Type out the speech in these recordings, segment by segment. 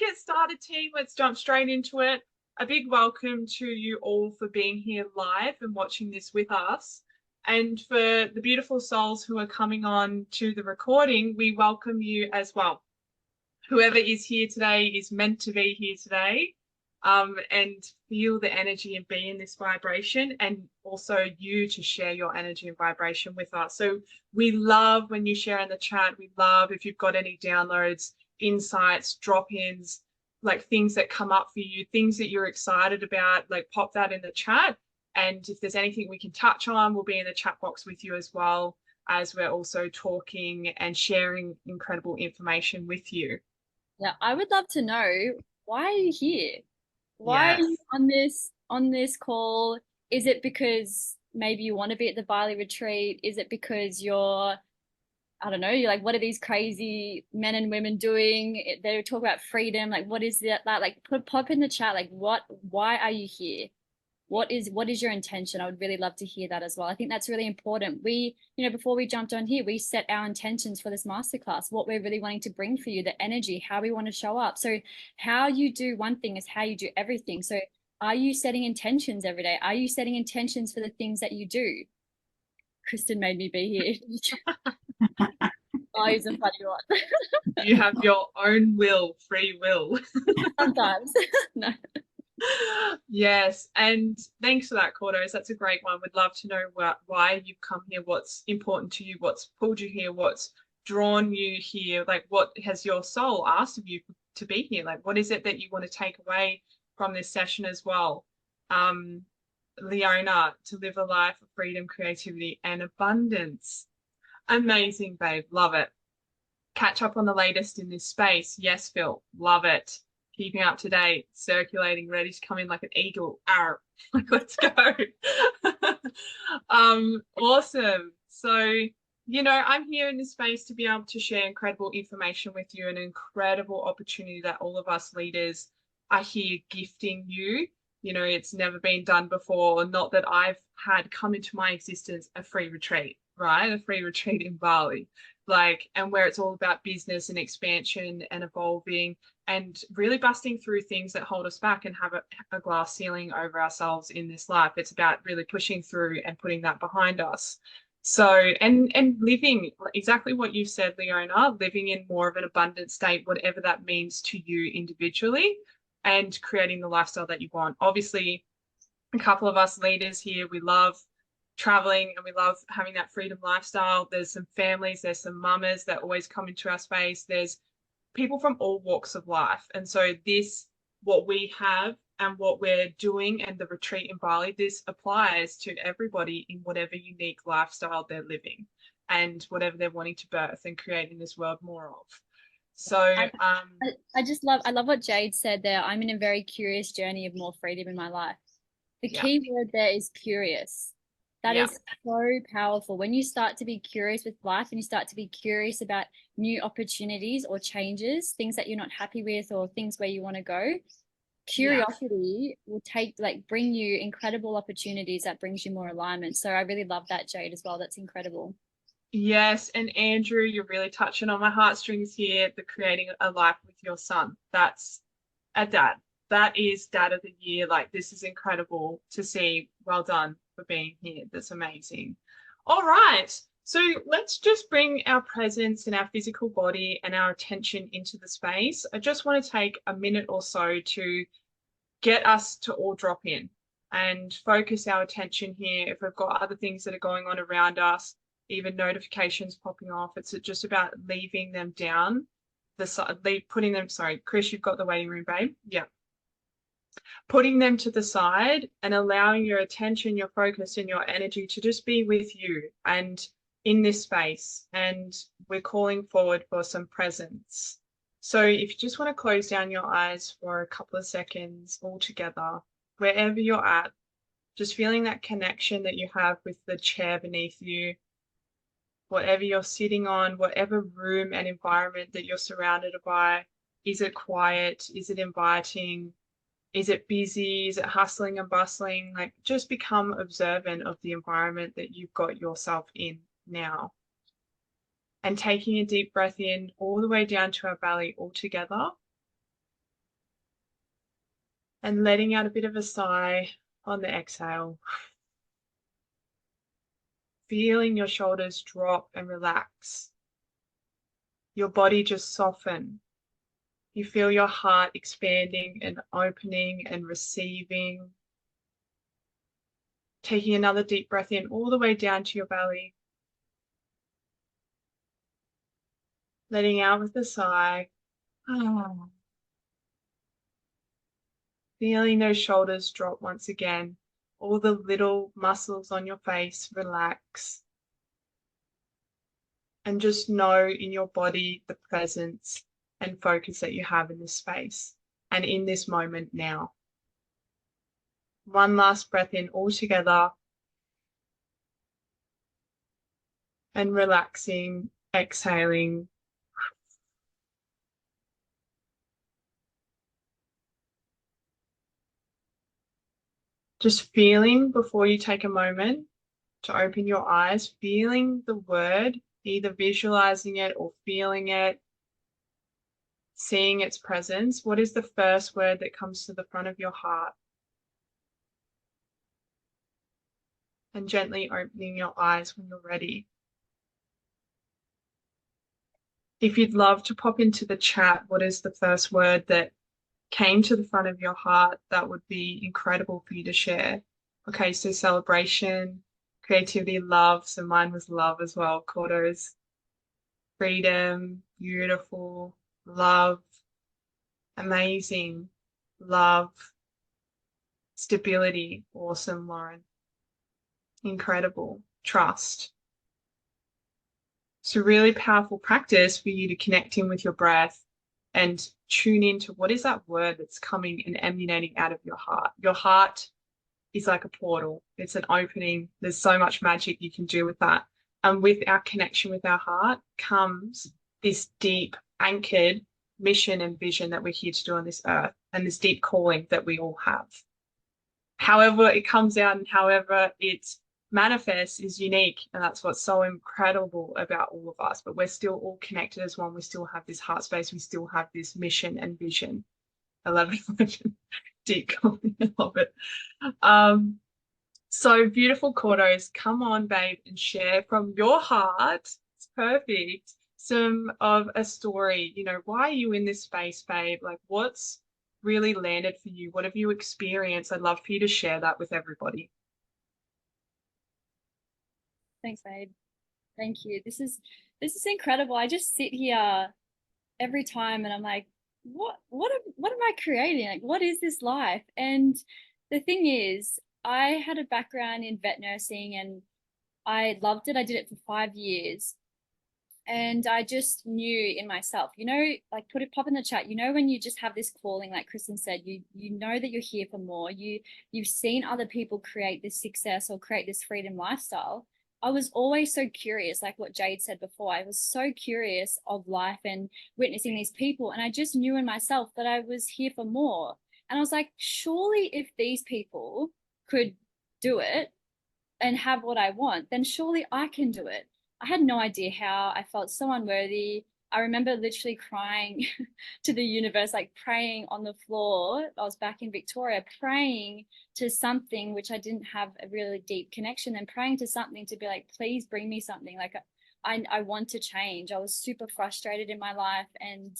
get started, team. Let's jump straight into it. A big welcome to you all for being here live and watching this with us. And for the beautiful souls who are coming on to the recording, we welcome you as well. Whoever is here today is meant to be here today, and feel the energy and be in this vibration, and also you to share your energy and vibration with us. So we love when you share in the chat. We love if you've got any downloads, insights, drop-ins, like things that come up for you, things that you're excited about, like pop that in the chat. And if there's anything we can touch on, we'll be in the chat box with you as well, as we're also talking and sharing incredible information with you. Yeah, I would love to know, why are you here? Why are Yes. you on this call? Is it because maybe you want to be at the Bali retreat? Is it because I don't know, you're like, what are these crazy men and women doing? They talk about freedom. Like, what is that? Like, pop in the chat. Like, why are you here? What is your intention? I would really love to hear that as well. I think that's really important. Before we jumped on here, we set our intentions for this masterclass, what we're really wanting to bring for you, the energy, how we want to show up. So how you do one thing is how you do everything. So are you setting intentions every day? Are you setting intentions for the things that you do? Kristen made me be here. Oh, he's a funny one. You have your own will, free will. Sometimes. No. Yes, and thanks for that, Cordos. That's a great one. We'd love to know why you've come here, what's important to you, what's pulled you here, what's drawn you here, like what has your soul asked of you to be here? Like, what is it that you want to take away from this session as well? Leona, to live a life of freedom, creativity, and abundance. Amazing, babe. Love it. Catch up on the latest in this space. Yes, Phil. Love it. Keeping up to date, circulating, ready to come in like an eagle. Arr. Like, let's go. Awesome. So, I'm here in this space to be able to share incredible information with you, an incredible opportunity that all of us leaders are here gifting you. It's never been done before. Not that I've had come into my existence a free retreat, right? A free retreat in Bali, and where it's all about business and expansion and evolving and really busting through things that hold us back and have a glass ceiling over ourselves in this life. It's about really pushing through and putting that behind us. So, and living exactly what you said, Leona, living in more of an abundant state, whatever that means to you individually, and creating the lifestyle that you want. Obviously, a couple of us leaders here, we love traveling and we love having that freedom lifestyle. There's some families, there's some mamas that always come into our space. There's people from all walks of life. And so what we have and what we're doing and the retreat in Bali, this applies to everybody in whatever unique lifestyle they're living and whatever they're wanting to birth and create in this world more of. So I love what Jade said there. I'm in a very curious journey of more freedom in my life. The yeah, key word there is curious. That yeah, is so powerful. When you start to be curious with life and you start to be curious about new opportunities or changes, things that you're not happy with or things where you want to go, yeah. curiosity will bring you incredible opportunities that brings you more alignment. So I really love that, Jade, as well. That's incredible. Yes, and Andrew, you're really touching on my heartstrings here, the creating a life with your son. That's a dad. That is dad of the year. Like, this is incredible to see. Well done for being here. That's amazing. All right. So let's just bring our presence and our physical body and our attention into the space. I just want to take a minute or so to get us to all drop in and focus our attention here. If we've got other things that are going on around us, even notifications popping off, it's just about leaving them down the side, putting them, sorry, Chris, you've got the waiting room, babe. Yeah. Putting them to the side and allowing your attention, your focus, and your energy to just be with you and in this space. And we're calling forward for some presence. So if you just want to close down your eyes for a couple of seconds all together, wherever you're at, just feeling that connection that you have with the chair beneath you, whatever you're sitting on, whatever room and environment that you're surrounded by. Is it quiet? Is it inviting? Is it busy? Is it hustling and bustling? Like, just become observant of the environment that you've got yourself in now. And taking a deep breath in all the way down to our belly all together. and letting out a bit of a sigh on the exhale. Feeling your shoulders drop and relax. Your body just soften. You feel your heart expanding and opening and receiving. Taking another deep breath in all the way down to your belly. Letting out with a sigh. Feeling those shoulders drop once again. All the little muscles on your face relax. And just know in your body the presence and focus that you have in this space and in this moment now. One last breath in all together. And relaxing, exhaling. Just feeling before you take a moment to open your eyes, feeling the word, either visualizing it or feeling it, seeing its presence. What is the first word that comes to the front of your heart? And gently opening your eyes when you're ready. If you'd love to pop into the chat, what is the first word that came to the front of your heart, that would be incredible for you to share. Okay, so celebration, creativity, love. So mine was love as well. Cordo's freedom, beautiful, love, amazing, love, stability, awesome, Lauren, incredible, trust. So really powerful practice for you to connect in with your breath and tune into what is that word that's coming and emanating out of your heart. Your heart is like a portal. It's an opening. There's so much magic you can do with that. And with our connection with our heart comes this deep anchored mission and vision that we're here to do on this earth, and this deep calling that we all have. However it comes out and however it manifests is unique, and that's what's so incredible about all of us. But we're still all connected as one. We still have this heart space. We still have this mission and vision. I love it. Deep calling. I love it. So beautiful, Cordos. Come on, babe, and share from your heart. It's perfect. Some of a story. You know, why are you in this space, babe? Like, what's really landed for you? What have you experienced? I'd love for you to share that with everybody. Thanks, babe. Thank you. This is incredible. I just sit here every time and I'm like, what am I creating? Like, what is this life? And the thing is, I had a background in vet nursing and I loved it. I did it for 5 years. And I just knew in myself, like pop in the chat, when you just have this calling, like Kristen said, you know that you're here for more. You've seen other people create this success or create this freedom lifestyle. I was always so curious, like what Jade said before. I was so curious of life and witnessing these people. And I just knew in myself that I was here for more. And I was like, surely if these people could do it and have what I want, then surely I can do it. I had no idea how. I felt so unworthy. I remember literally crying to the universe, like praying on the floor. I was back in Victoria, praying to something which I didn't have a really deep connection, and praying to something to be like, please bring me something. Like I want to change. I was super frustrated in my life and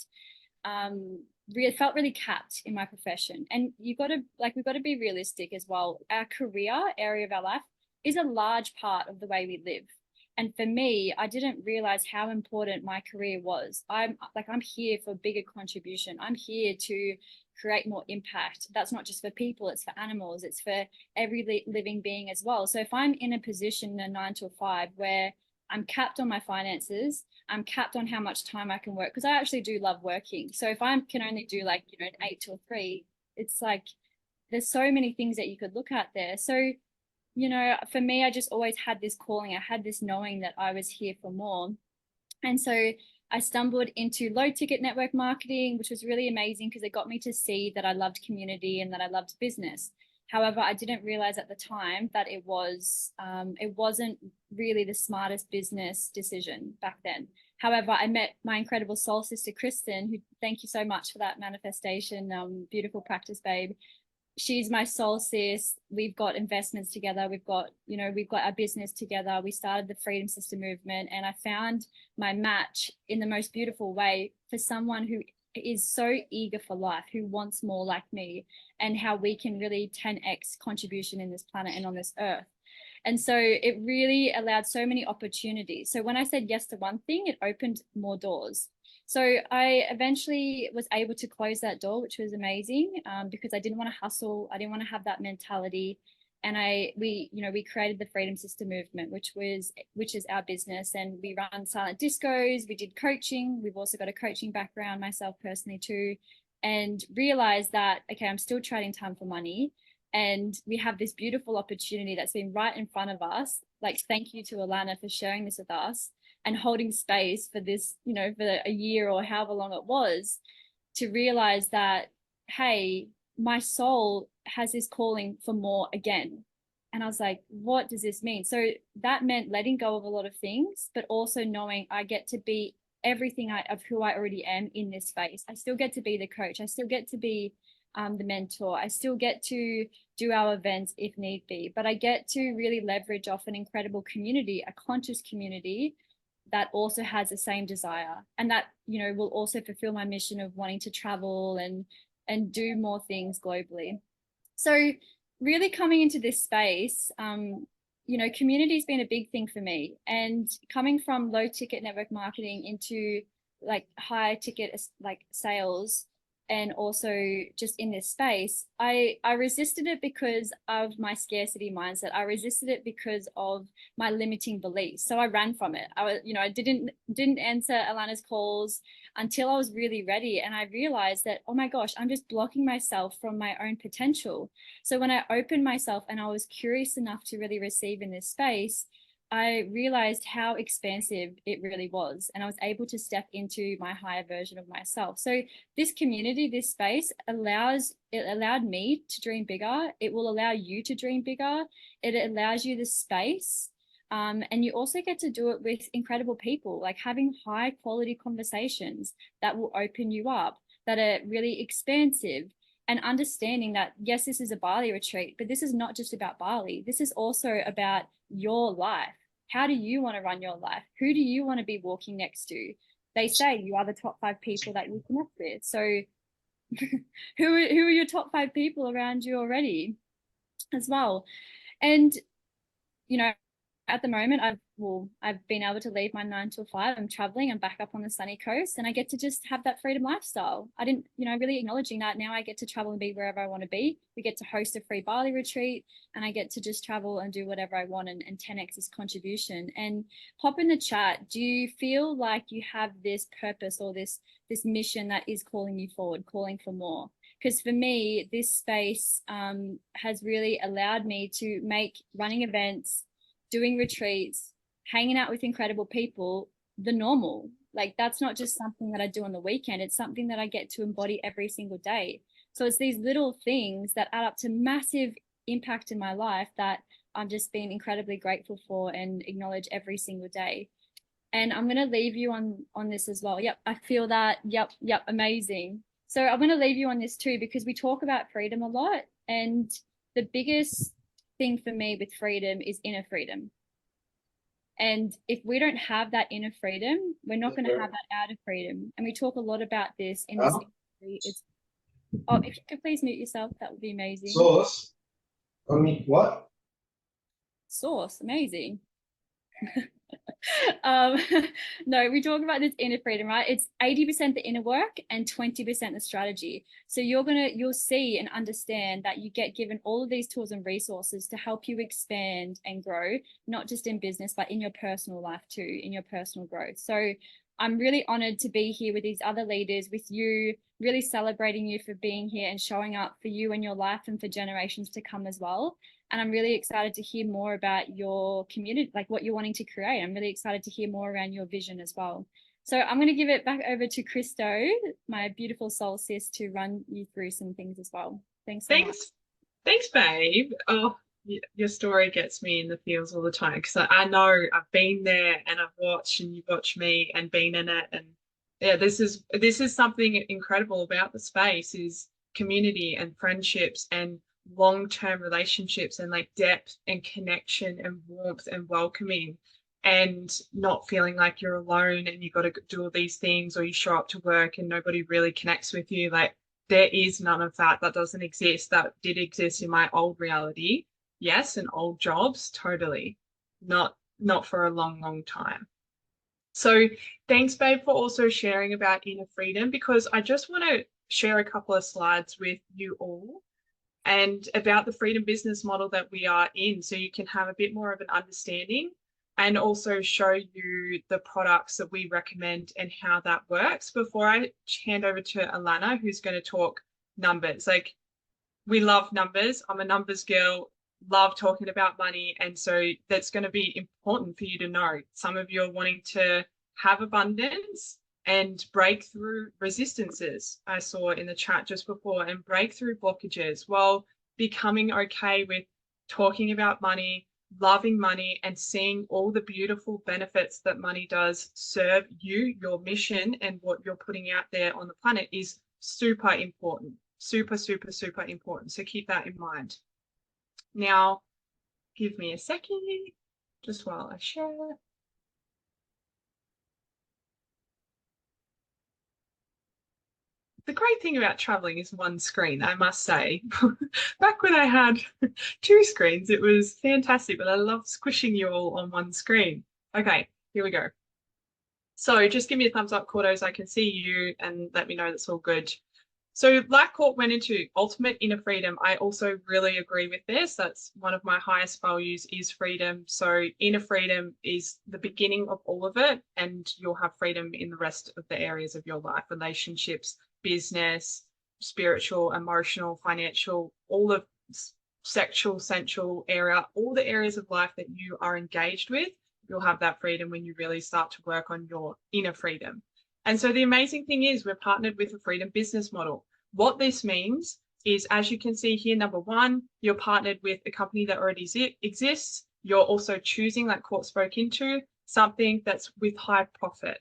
felt really capped in my profession. And we've got to be realistic as well. Our career area of our life is a large part of the way we live. And for me, I didn't realize how important my career was. I'm here for bigger contribution. I'm here to create more impact. That's not just for people, it's for animals, it's for every living being as well. So if I'm in a position, a 9 to 5, where I'm capped on my finances, I'm capped on how much time I can work, because I actually do love working. So if I can only do an 8 to 3, it's like there's so many things that you could look at there. So for me, I just always had this calling. I had this knowing that I was here for more. And so I stumbled into low ticket network marketing, which was really amazing because it got me to see that I loved community and that I loved business. However, I didn't realize at the time that it wasn't really the smartest business decision back then. However, I met my incredible soul sister, Kristen, who, thank you so much for that manifestation. Beautiful practice, babe. she's my soul sis. We've got investments together. We've got, we've got our business together. We started the Freedom Sister movement, and I found my match in the most beautiful way for someone who is so eager for life, who wants more like me, and how we can really 10x contribution in this planet and on this earth. And so it really allowed so many opportunities. So when I said yes to one thing, it opened more doors. So I eventually was able to close that door, which was amazing, because I didn't want to hustle. I didn't want to have that mentality. And we created the Freedom Sister movement, which is our business, and we run silent discos. We did coaching. We've also got a coaching background myself personally too, and realized that, okay, I'm still trading time for money, and we have this beautiful opportunity that's been right in front of us. Like, thank you to Alana for sharing this with us and holding space for this, for a year or however long it was, to realize that, hey, my soul has this calling for more again. And I was like, what does this mean? So that meant letting go of a lot of things, but also knowing I get to be everything of who I already am in this space. I still get to be the coach. I still get to be the mentor. I still get to do our events if need be, but I get to really leverage off an incredible community, a conscious community that also has the same desire, and that will also fulfill my mission of wanting to travel and do more things globally. So really coming into this space, community has been a big thing for me, and coming from low ticket network marketing into like high ticket like sales, and also just in this space, I resisted it because of my scarcity mindset. I resisted it because of my limiting beliefs. So I ran from it. I didn't answer Alana's calls until I was really ready, and I realized that, oh my gosh, I'm just blocking myself from my own potential. So when I opened myself and I was curious enough to really receive in this space, I realized how expansive it really was, and I was able to step into my higher version of myself. So this community, this space allowed me to dream bigger. It will allow you to dream bigger. It allows you the space. And you also get to do it with incredible people, like having high quality conversations that will open you up, that are really expansive, and understanding that, yes, this is a Bali retreat, but this is not just about Bali. This is also about your life. How do you want to run your life? Who do you want to be walking next to? They say you are the top 5 people that you connect with. So who are your top 5 people around you already as well? And at the moment, I've been able to leave my 9 to 5. I'm traveling. I'm back up on the sunny coast, and I get to just have that freedom lifestyle. I didn't, really acknowledging that now I get to travel and be wherever I want to be. We get to host a free Bali retreat, and I get to just travel and do whatever I want, and 10x this contribution. And pop in the chat. Do you feel like you have this purpose or this mission that is calling you forward, calling for more? Because for me, this space has really allowed me to make running events, doing retreats, hanging out with incredible people, the normal. Like, that's not just something that I do on the weekend. It's something that I get to embody every single day. So it's these little things that add up to massive impact in my life that I'm just being incredibly grateful for and acknowledge every single day. And I'm going to leave you on this as well. Yep, I feel that. Yep, amazing. So I'm going to leave you on this too, because we talk about freedom a lot, and the biggest thing for me with freedom is inner freedom. And if we don't have that inner freedom, we're not going to have that outer freedom. And we talk a lot about this in this industry. If you could please mute yourself, that would be amazing. Sauce? I mean, what? Sauce, amazing. No, we talk about this inner freedom, right? It's 80% the inner work and 20% the strategy. So you'll see and understand that you get given all of these tools and resources to help you expand and grow, not just in business, but in your personal life too, in your personal growth. So I'm really honored to be here with these other leaders, with you, really celebrating you for being here and showing up for you and your life and for generations to come as well. And I'm really excited to hear more about your community, like what you're wanting to create. I'm really excited to hear more around your vision as well. So I'm going to give it back over to Christo, my beautiful soul sis, to run you through some things as well. Thanks so much. Thanks, babe. Oh, your story gets me in the feels all the time, because I know I've been there and I've watched, and you've watched me and been in it. And yeah, this is something incredible about the space, is community and friendships and long-term relationships and like depth and connection and warmth and welcoming, and not feeling like you're alone and you've got to do all these things, or you show up to work and nobody really connects with you. Like, there is none of that. That doesn't exist. That did exist in my old reality. Yes, and old jobs, totally. Not for a long time. So thanks, babe, for also sharing about inner freedom, because I just want to share a couple of slides with you all and about the freedom business model that we are in, so you can have a bit more of an understanding, and also show you the products that we recommend and how that works before I hand over to Alana, who's going to talk numbers. Like, we love numbers. I'm a numbers girl, love talking about money. And so that's going to be important for you to know. Some of you are wanting to have abundance and break through resistances, I saw in the chat just before, and break through blockages while becoming okay with talking about money, loving money, and seeing all the beautiful benefits that money does serve you. Your mission and what you're putting out there on the planet is super important. Super, super, super important. So keep that in mind. Now, give me a second, just while I share. The great thing about traveling is one screen, I must say. Back when I had two screens, it was fantastic, but I love squishing you all on one screen. Okay, here we go. So just give me a thumbs up, Cordos. I can see you, and let me know that's all good. So like Court went into ultimate inner freedom, I also really agree with this. That's one of my highest values, is freedom. So inner freedom is the beginning of all of it, and you'll have freedom in the rest of the areas of your life: relationships, business, spiritual, emotional, financial, all the sexual, sensual area, all the areas of life that you are engaged with. You'll have that freedom when you really start to work on your inner freedom. And so the amazing thing is we're partnered with a freedom business model. What this means is, as you can see here, number one, you're partnered with a company that already exists. You're also choosing, like Court spoke into, something that's with high profit.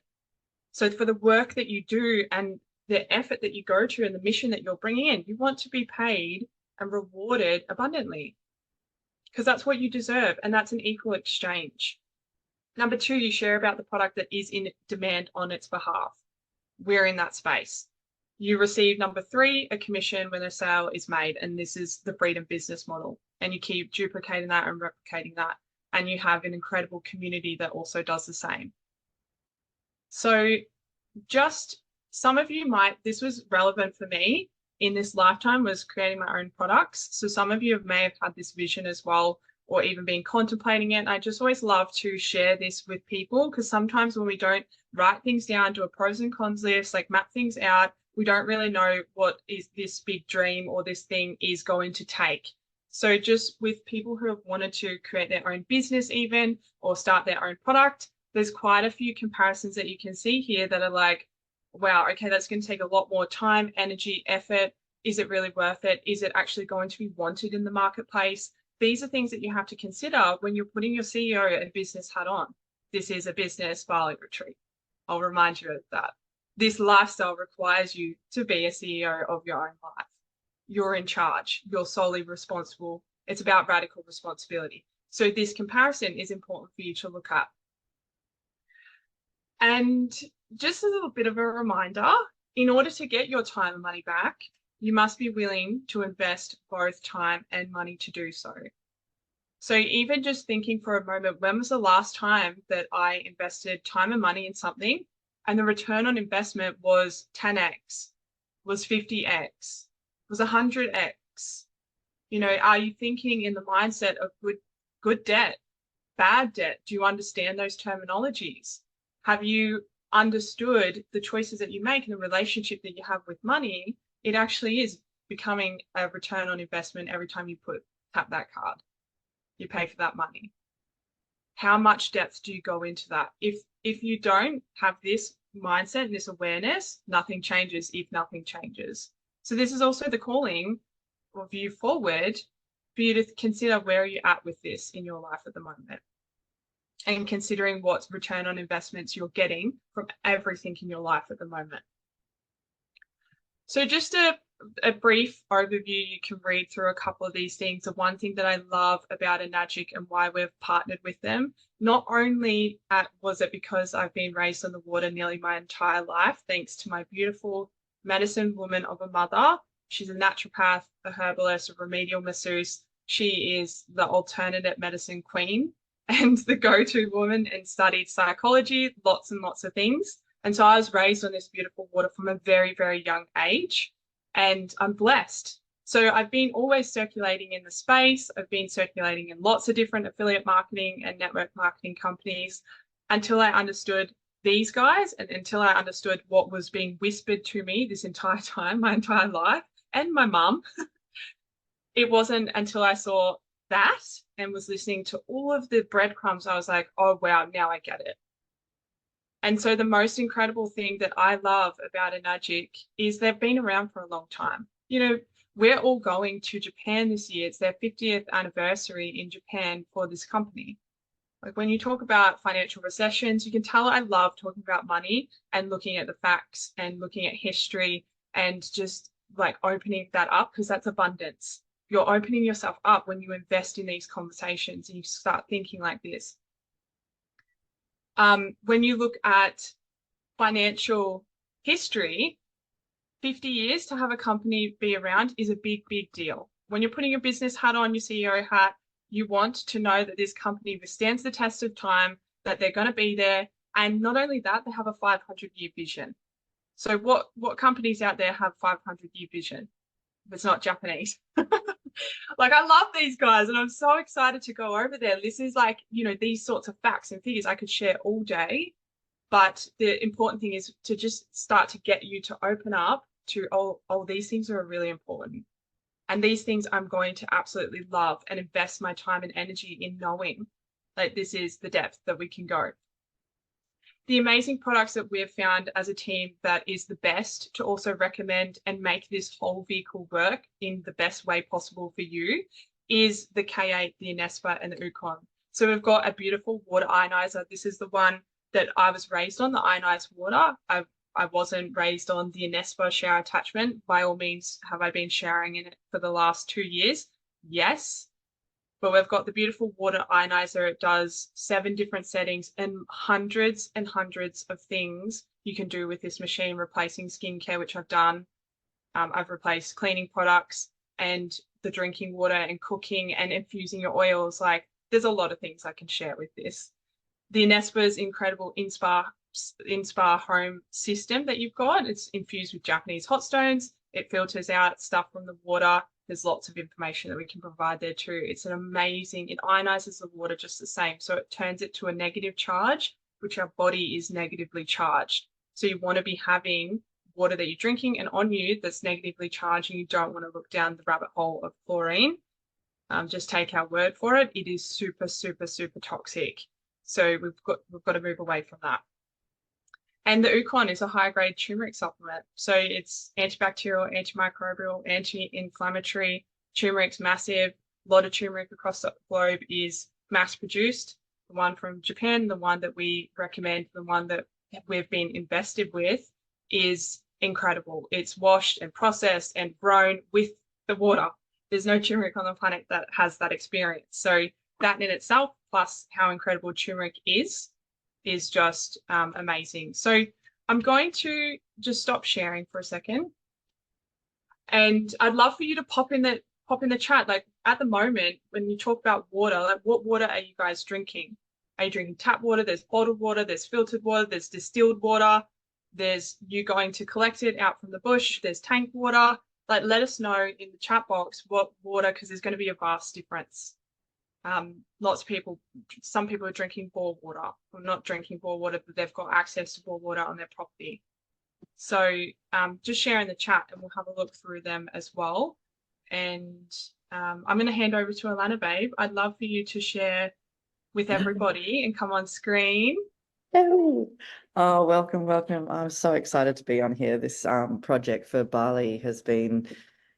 So for the work that you do and the effort that you go to and the mission that you're bringing in, you want to be paid and rewarded abundantly, because that's what you deserve, and that's an equal exchange. Number two, you share about the product that is in demand on its behalf. We're in that space. You receive, number three, a commission when a sale is made, and this is the freedom business model. And you keep duplicating that and replicating that, and you have an incredible community that also does the same. So just some of you might, this was relevant for me in this lifetime, was creating my own products. So some of you may have had this vision as well, or even been contemplating it. And I just always love to share this with people, because sometimes when we don't write things down, do a pros and cons list, like map things out, we don't really know what is this big dream or this thing is going to take. So just with people who have wanted to create their own business even, or start their own product, there's quite a few comparisons that you can see here that are like, wow, okay, that's going to take a lot more time, energy, effort. Is it really worth it? Is it actually going to be wanted in the marketplace? These are things that you have to consider when you're putting your CEO and business hat on. This is a business Bali retreat. I'll remind you of that. This lifestyle requires you to be a CEO of your own life. You're in charge. You're solely responsible. It's about radical responsibility. So this comparison is important for you to look at. And just a little bit of a reminder, in order to get your time and money back, you must be willing to invest both time and money to do so. So even just thinking for a moment, when was the last time that I invested time and money in something and the return on investment was 10x, was 50x, was 100x? You know, are you thinking in the mindset of good debt, bad debt? Do you understand those terminologies? Have you understood the choices that you make and the relationship that you have with money? It actually is becoming a return on investment every time you tap that card. You pay for that money. How much depth do you go into that? If you don't have this mindset and this awareness, nothing changes if nothing changes. So this is also the calling of you forward for you to consider, where are you at with this in your life at the moment, and considering what return on investments you're getting from everything in your life at the moment. So just a a brief overview, you can read through a couple of these things. The one thing that I love about Enagic and why we've partnered with them, not only was it because I've been raised on the water nearly my entire life, thanks to my beautiful medicine woman of a mother. She's a naturopath, a herbalist, a remedial masseuse. She is the alternative medicine queen and the go-to woman, and studied psychology, lots and lots of things. And so I was raised on this beautiful water from a very, very young age, and I'm blessed. So I've been always circulating in the space. I've been circulating in lots of different affiliate marketing and network marketing companies until I understood these guys, and until I understood what was being whispered to me this entire time, my entire life, and my mum. It wasn't until I saw that and was listening to all of the breadcrumbs, I was like, oh, wow, now I get it. And so the most incredible thing that I love about Enagic is they've been around for a long time. You know, we're all going to Japan this year. It's their 50th anniversary in Japan for this company. Like, when you talk about financial recessions, you can tell I love talking about money and looking at the facts and looking at history and just like opening that up, because that's abundance. You're opening yourself up when you invest in these conversations and you start thinking like this. When you look at financial history, 50 years to have a company be around is a big, big deal. When you're putting your business hat on, your CEO hat, you want to know that this company withstands the test of time, that they're going to be there. And not only that, they have a 500-year vision. So what companies out there have 500-year vision? If it's not Japanese. Like, I love these guys and I'm so excited to go over there. This is like, you know, these sorts of facts and figures I could share all day. But the important thing is to just start to get you to open up to, oh, these things are really important. And these things I'm going to absolutely love and invest my time and energy in knowing that this is the depth that we can go. The amazing products that we've found as a team that is the best to also recommend and make this whole vehicle work in the best way possible for you is the K8, the Inespa, and the Ukon. So we've got a beautiful water ionizer. This is the one that I was raised on, the ionized water. I wasn't raised on the Inespa shower attachment. By all means, have I been showering in it for the last 2 years? Yes. But we've got the beautiful water ionizer. It does 7 different settings and hundreds of things you can do with this machine, replacing skincare, which I've done. I've replaced cleaning products and the drinking water and cooking and infusing your oils. Like, there's a lot of things I can share with this. The Inespa's incredible in-spa home system that you've got. It's infused with Japanese hot stones. It filters out stuff from the water. There's lots of information that we can provide there too. It's an amazing, it ionizes the water just the same. So it turns it to a negative charge, which our body is negatively charged. So you want to be having water that you're drinking and on you that's negatively charged, and you don't want to look down the rabbit hole of chlorine. Just take our word for it. It is super, super, super toxic. So we've got to move away from that. And the Ukon is a high-grade turmeric supplement. So it's antibacterial, antimicrobial, anti-inflammatory. Turmeric's massive. A lot of turmeric across the globe is mass-produced. The one from Japan, the one that we recommend, the one that we've been invested with, is incredible. It's washed and processed and grown with the water. There's no turmeric on the planet that has that experience. So that in itself, plus how incredible turmeric is just amazing. So I'm going to just stop sharing for a second. And I'd love for you to pop in the chat. Like, at the moment, when you talk about water, like, what water are you guys drinking? Are you drinking tap water? There's bottled water, there's filtered water, there's distilled water, there's you going to collect it out from the bush, there's tank water. Like, let us know in the chat box what water, because there's going to be a vast difference. Lots of people, some people are drinking bore water, or not drinking bore water, but they've got access to bore water on their property. So just share in the chat and we'll have a look through them as well. And I'm going to hand over to Alana, babe. I'd love for you to share with everybody and come on screen. Oh, welcome. I'm so excited to be on here. This project for Bali has been,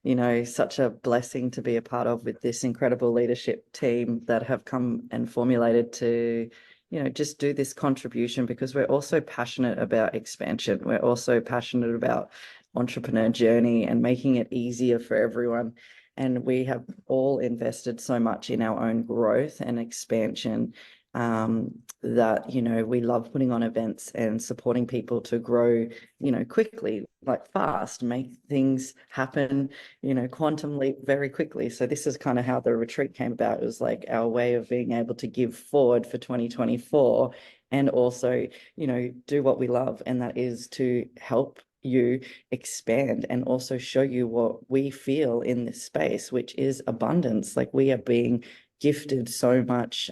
you know, such a blessing to be a part of, with this incredible leadership team that have come and formulated to, you know, just do this contribution, because we're also passionate about expansion. We're also passionate about entrepreneur journey and making it easier for everyone. And we have all invested so much in our own growth and expansion, that, you know, we love putting on events and supporting people to grow, you know, quickly, like fast, make things happen, you know, quantum leap very quickly. So this is kind of how the retreat came about. It was like our way of being able to give forward for 2024 and also, you know, do what we love. And that is to help you expand and also show you what we feel in this space, which is abundance. Like we are being gifted so much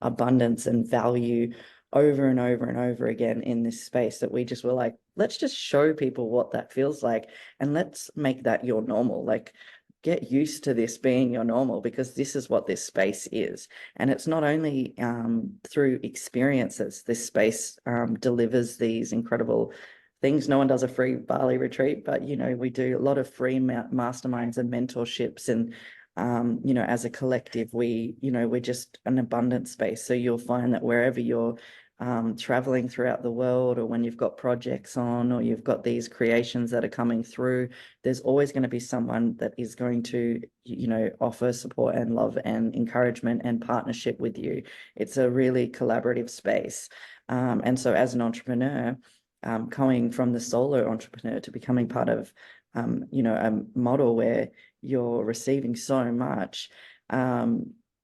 abundance and value over and over and over again in this space that we just were like, let's just show people what that feels like and let's make that your normal. Like get used to this being your normal, because this is what this space is. And it's not only through experiences, this space delivers these incredible things. No one does a free Bali retreat, but, you know, we do a lot of free masterminds and mentorships. And, you know, as a collective, you know, we're just an abundant space. So you'll find that wherever you're traveling throughout the world, or when you've got projects on, or you've got these creations that are coming through, there's always going to be someone that is going to, you know, offer support and love and encouragement and partnership with you. It's a really collaborative space. And so as an entrepreneur, coming from the solo entrepreneur to becoming part of, you know, a model where you're receiving so much,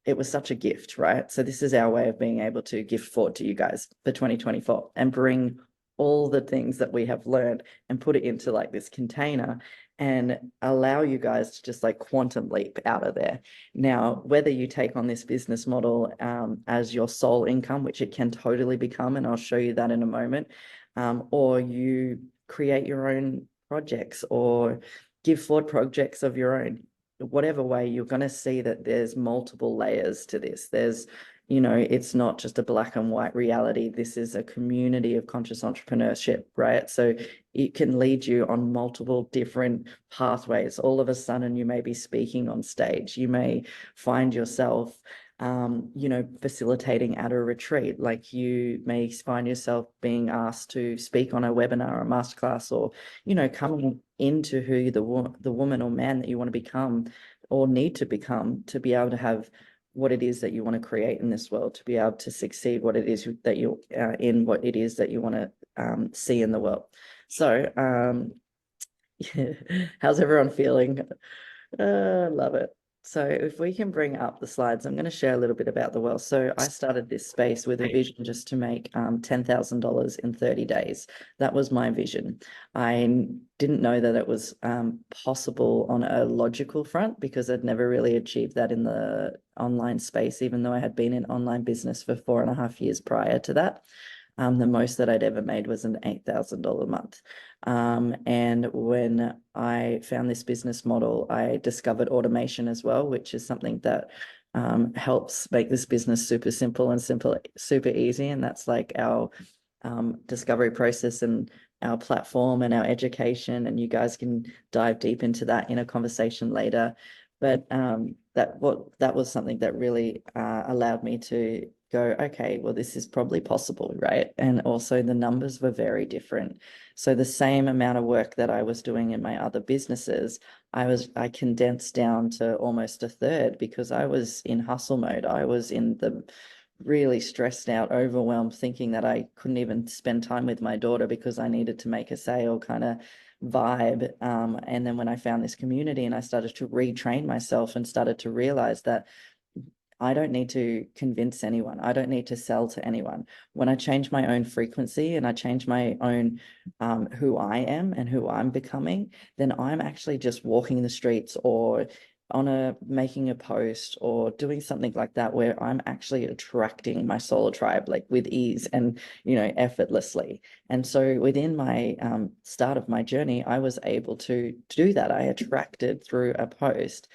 it was such a gift, right? So this is our way of being able to give forward to you guys for 2024 and bring all the things that we have learned and put it into like this container and allow you guys to just like quantum leap out of there. Now, whether you take on this business model as your sole income, which it can totally become, and I'll show you that in a moment, or you create your own projects or give forward projects of your own, whatever way, you're going to see that there's multiple layers to this. There's, you know, it's not just a black and white reality. This is a community of conscious entrepreneurship, right? So it can lead you on multiple different pathways. All of a sudden, you may be speaking on stage. You may find yourself you know, facilitating at a retreat. Like you may find yourself being asked to speak on a webinar or a masterclass, or, you know, coming into who the woman or man that you want to become or need to become to be able to have what it is that you want to create in this world, to be able to succeed what it is that you're in, what it is that you want to see in the world. So how's everyone feeling? Love it. So if we can bring up the slides, I'm going to share a little bit about the well. So I started this space with a vision just to make $10,000 in 30 days. That was my vision. I didn't know that it was possible on a logical front, because I'd never really achieved that in the online space, even though I had been in online business for 4.5 years prior to that. The most that I'd ever made was an $8,000 a month. And when I found this business model, I discovered automation as well, which is something that helps make this business super simple and super easy. And that's like our discovery process and our platform and our education. And you guys can dive deep into that in a conversation later. But that was something that really allowed me to go, okay, well, this is probably possible, right? And also the numbers were very different. So the same amount of work that I was doing in my other businesses, I condensed down to almost a third, because I was in hustle mode. I was in the really stressed out, overwhelmed, thinking that I couldn't even spend time with my daughter because I needed to make a sale kind of vibe. And then when I found this community and I started to retrain myself and started to realize that I don't need to convince anyone. I don't need to sell to anyone. When I change my own frequency and I change my own who I am and who I'm becoming, then I'm actually just walking the streets or making a post or doing something like that, where I'm actually attracting my solar tribe, like with ease and, you know, effortlessly. And so within my start of my journey, I was able to do that. I attracted through a post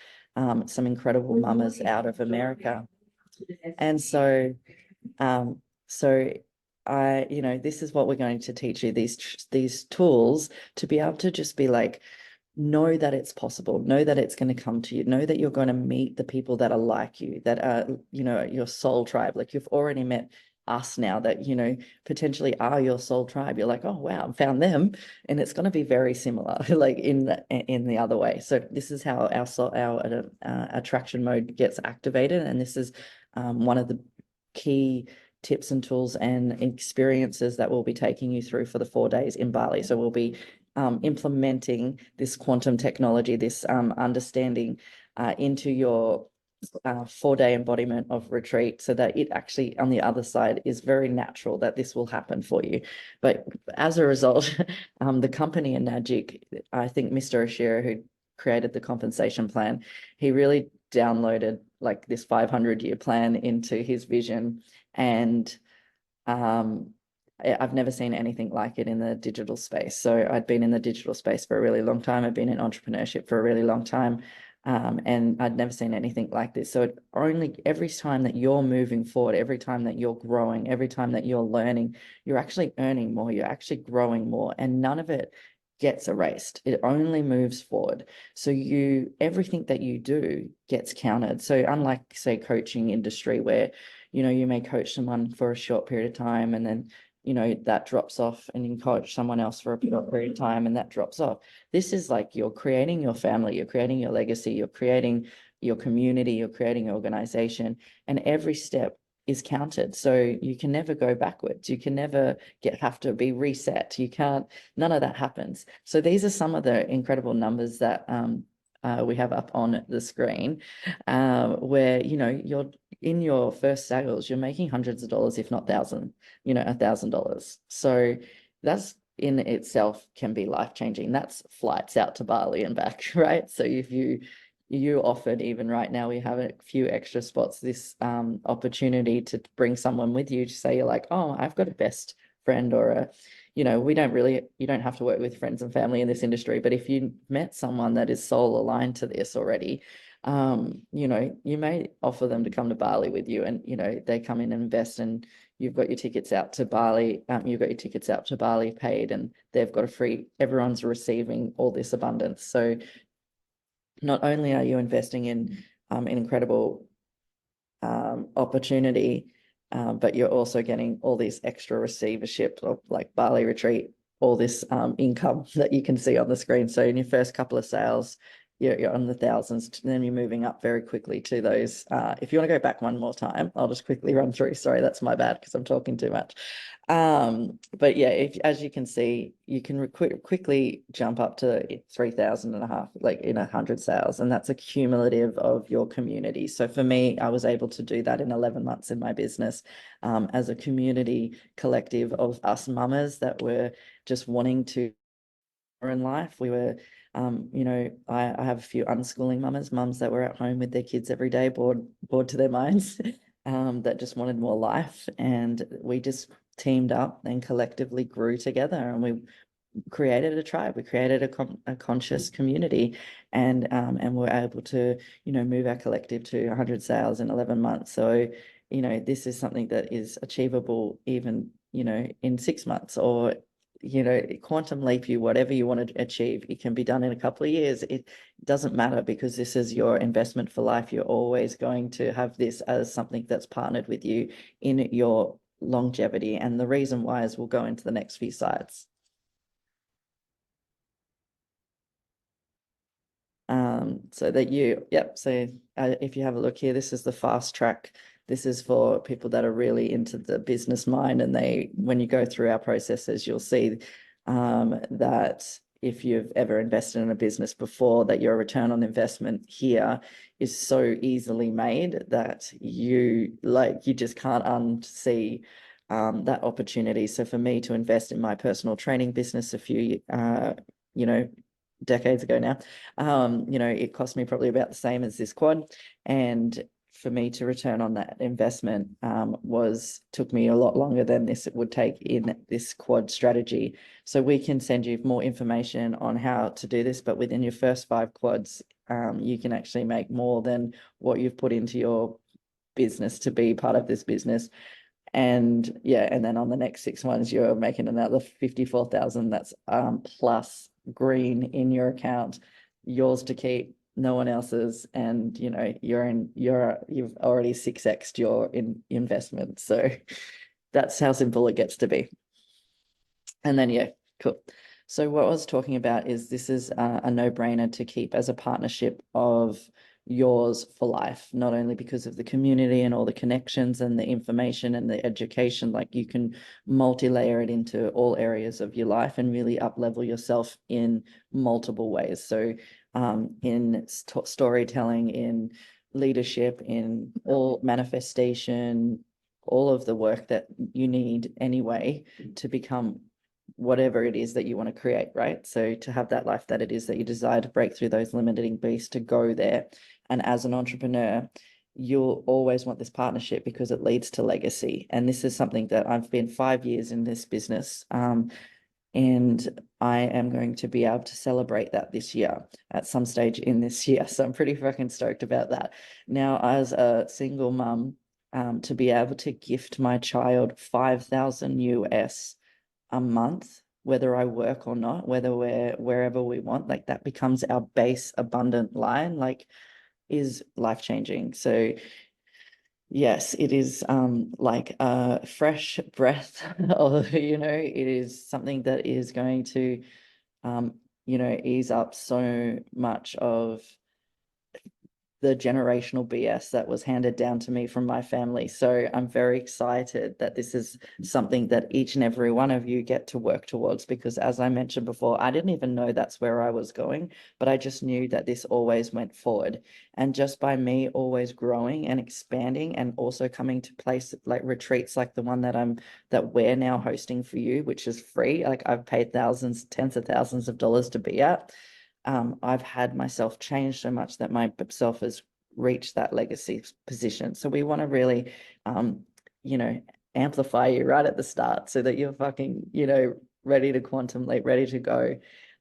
some incredible mamas out of America. And so, you know, this is what we're going to teach you, these tools to be able to just be like, know that it's possible, know that it's going to come to you, know that you're going to meet the people that are like you, that are, you know, your soul tribe. Like you've already met us now that, you know, potentially are your soul tribe. You're like, oh, wow, I found them. And it's going to be very similar, like in the other way. So this is how our attraction mode gets activated. And this is one of the key tips and tools and experiences that we'll be taking you through for the 4 days in Bali. So we'll be implementing this quantum technology, this understanding into your 4-day embodiment of retreat, so that it actually on the other side is very natural that this will happen for you. But as a result, the company in Najik, I think Mr. Oshiro, who created the compensation plan, he really downloaded like this 500-year plan into his vision. And I've never seen anything like it in the digital space. So I'd been in the digital space for a really long time. I've been in entrepreneurship for a really long time. And I'd never seen anything like this. So every time that you're moving forward, every time that you're growing, every time that you're learning, you're actually earning more, you're actually growing more, and none of it gets erased. It only moves forward. So everything that you do gets counted. So unlike, say, coaching industry where, you know, you may coach someone for a short period of time and then, you know, that drops off, and you can coach someone else for a short period of time and that drops off. This is like you're creating your family, you're creating your legacy, you're creating your community, you're creating your organization, and every step is counted. So you can never go backwards. You can never have to be reset. You can't, none of that happens. So these are some of the incredible numbers that we have up on the screen, where, you know, you're in your first sales, you're making hundreds of dollars, if not thousands, you know, $1,000. So that's in itself can be life-changing. That's flights out to Bali and back, right? So if you offered, even right now, we have a few extra spots, this opportunity to bring someone with you, to say you're like, oh, I've got a best friend or a, you know, you don't have to work with friends and family in this industry, but if you met someone that is soul aligned to this already, you know, you may offer them to come to Bali with you, and, you know, they come in and invest, and you've got your tickets out to Bali, you've got your tickets out to Bali paid, and they've got a free, everyone's receiving all this abundance. So not only are you investing in an incredible opportunity, but you're also getting all these extra receivership of like Bali retreat, all this income that you can see on the screen. So in your first couple of sales, you're on the thousands, then you're moving up very quickly to those. If you want to go back one more time, I'll just quickly run through. Sorry, that's my bad because I'm talking too much. But yeah, as you can see, you can quickly jump up to 3,500, like in 100 sales, and that's a cumulative of your community. So for me, I was able to do that in 11 months in my business, as a community collective of us mamas that were just wanting to in life. We were, you know, I have a few unschooling mums that were at home with their kids every day, bored to their minds, that just wanted more life. And we just teamed up and collectively grew together, and we created a tribe. We created a conscious community, and we're able to, you know, move our collective to 100 sales in 11 months. So, you know, this is something that is achievable even, you know, in 6 months, or, you know, quantum leap you, whatever you want to achieve, it can be done in a couple of years. It doesn't matter, because this is your investment for life. You're always going to have this as something that's partnered with you in your longevity. And the reason why is we'll go into the next few slides. So that so if you have a look here, this is the fast track. This is for people that are really into the business mind, and when you go through our processes, you'll see that if you've ever invested in a business before, that your return on investment here is so easily made that you just can't unsee that opportunity. So for me to invest in my personal training business a few you know, decades ago now, you know, it cost me probably about the same as this quad, and for me to return on that investment took me a lot longer than this it would take in this quad strategy. So we can send you more information on how to do this, but within your first 5 quads, you can actually make more than what you've put into your business to be part of this business. And yeah, and then on the next 6 months, you're making another 54,000. That's plus green in your account, yours to keep, no one else's. And you know, you've already 6x'd your investment. So That's how simple it gets to be. And then, yeah, cool. So what I was talking about is this is a no-brainer to keep as a partnership of yours for life, not only because of the community and all the connections and the information and the education, like you can multi-layer it into all areas of your life and really up-level yourself in multiple ways. So in storytelling, in leadership, in all manifestation, all of the work that you need anyway to become whatever it is that you want to create, right? So to have that life that it is that you desire, to break through those limiting beliefs, to go there. And as an entrepreneur, you'll always want this partnership because it leads to legacy. And this is something that I've been 5 years in this business. And I am going to be able to celebrate that this year at some stage in this year. So I'm pretty fucking stoked about that. Now, as a single mum, to be able to gift my child 5,000 US a month, whether I work or not, whether we're wherever we want, like that becomes our base abundant line, like is life-changing. So yes, it is like a fresh breath of, it is something that is going to ease up so much of the generational BS that was handed down to me from my family. So I'm very excited that this is something that each and every one of you get to work towards, because as I mentioned before, I didn't even know that's where I was going, but I just knew that this always went forward. And just by me always growing and expanding and also coming to place like retreats like the one that we're now hosting for you, which is free. Like I've paid thousands, tens of thousands of dollars to be at. I've had myself change so much that myself has reached that legacy position. So we want to really, amplify you right at the start so that you're fucking, ready to quantum leap, ready to go.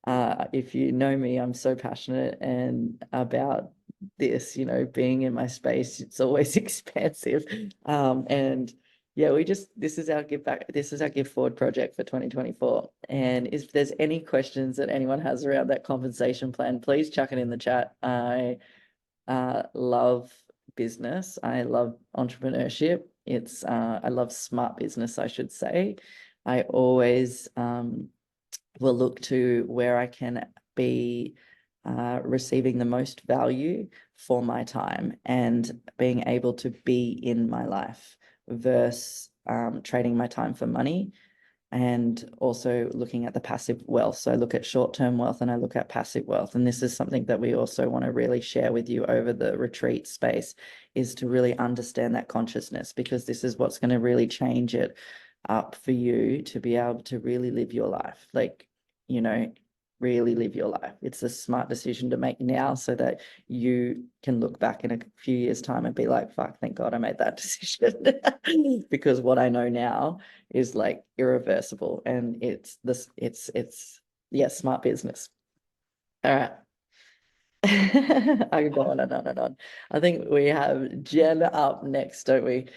If you know me, I'm so passionate and about this, being in my space, it's always expansive. And yeah, this is our give back, this is our give forward project for 2024. And if there's any questions that anyone has around that compensation plan, please chuck it in the chat. I love business. I love entrepreneurship. I love smart business, I should say. I always will look to where I can be receiving the most value for my time and being able to be in my life versus trading my time for money, and also looking at the passive wealth. So I look at short-term wealth and I look at passive wealth. And this is something that we also want to really share with you over the retreat space, is to really understand that consciousness, because this is what's going to really change it up for you to be able to really live your life. Like, really live your life. It's a smart decision to make now so that you can look back in a few years' time and be like, fuck, thank God I made that decision. Because what I know now is like irreversible, and it's smart business. All right. I can go on and on and on. I think we have Jen up next, don't we?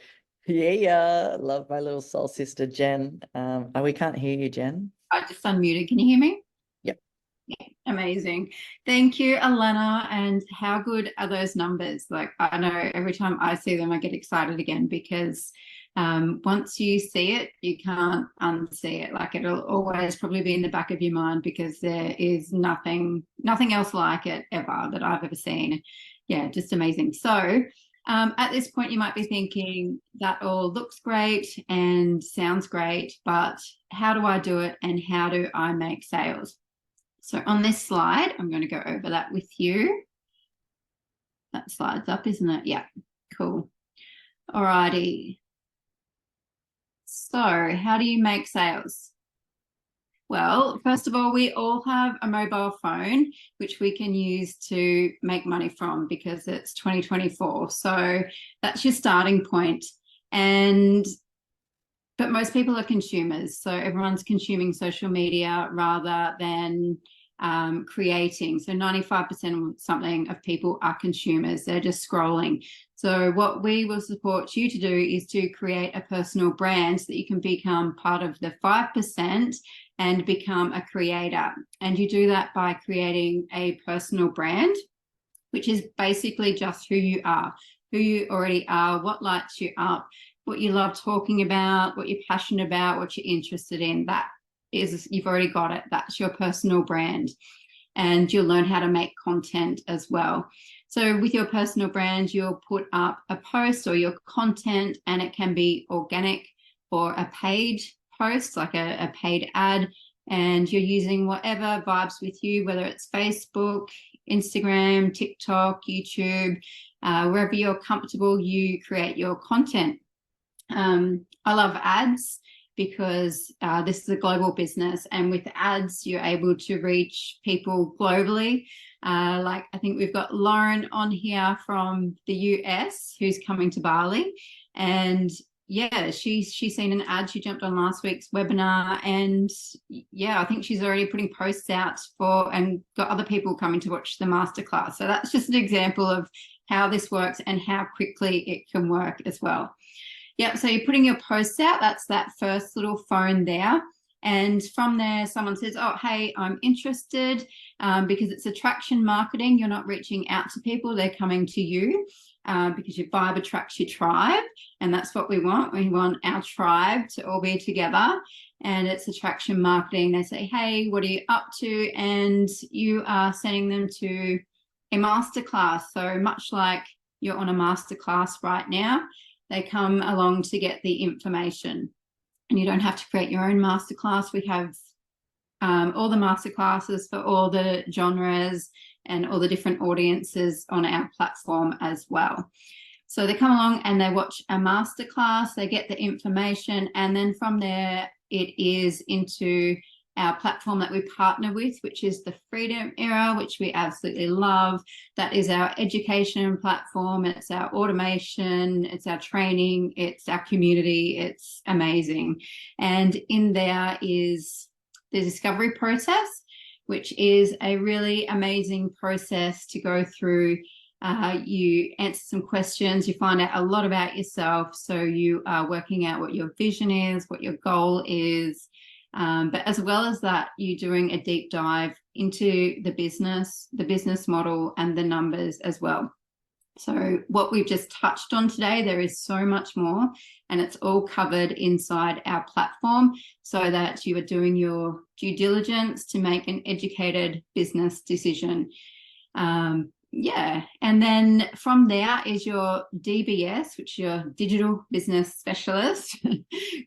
Yeah, love my little soul sister, Jen. We can't hear you, Jen. I just unmuted. Can you hear me? Yep. Yeah, amazing. Thank you, Alana. And how good are those numbers? Like, I know every time I see them, I get excited again, because once you see it, you can't unsee it. Like, it'll always probably be in the back of your mind, because there is nothing else like it ever that I've ever seen. Yeah, just amazing. So at this point, you might be thinking, that all looks great and sounds great, but how do I do it and how do I make sales? So on this slide, I'm going to go over that with you. That slide's up, isn't it? Yeah, cool. All righty. So how do you make sales? Well, first of all, we all have a mobile phone, which we can use to make money from, because it's 2024. So that's your starting point. But most people are consumers. So everyone's consuming social media rather than creating. So 95% something of people are consumers. They're just scrolling. So what we will support you to do is to create a personal brand so that you can become part of the 5% and become a creator. And you do that by creating a personal brand, which is basically just who you are, who you already are, what lights you up, what you love talking about, what you're passionate about, what you're interested in. That is, you've already got it. That's your personal brand. And you'll learn how to make content as well. So with your personal brand, you'll put up a post or your content, and it can be organic or a paid post, like a paid ad, and you're using whatever vibes with you, whether it's Facebook, Instagram, TikTok, YouTube, wherever you're comfortable, you create your content. I love ads because this is a global business, and with ads, you're able to reach people globally. Like I think we've got Lauren on here from the US who's coming to Bali, and yeah, she's seen an ad. She jumped on last week's webinar, and yeah, I think she's already putting posts out for and got other people coming to watch the masterclass. So that's just an example of how this works and how quickly it can work as well. Yeah, so you're putting your posts out. That's that first little phone there. And from there, someone says, oh, hey, I'm interested, because it's attraction marketing. You're not reaching out to people. They're coming to you, because your vibe attracts your tribe. And that's what we want. We want our tribe to all be together. And it's attraction marketing. They say, hey, what are you up to? And you are sending them to a masterclass. So much like you're on a masterclass right now, they come along to get the information. And you don't have to create your own masterclass. We have all the masterclasses for all the genres and all the different audiences on our platform as well. So they come along and they watch a masterclass, they get the information, and then from there it is into our platform that we partner with, which is the Freedom Era, which we absolutely love. That is our education platform. It's our automation, it's our training, it's our community. It's amazing. And in there is the discovery process, which is a really amazing process to go through. You answer some questions, you find out a lot about yourself. So you are working out what your vision is, what your goal is. But as well as that, you're doing a deep dive into the business model and the numbers as well. So what we've just touched on today, there is so much more, and it's all covered inside our platform so that you are doing your due diligence to make an educated business decision. Yeah, and then from there is your DBS, which is your Digital Business Specialist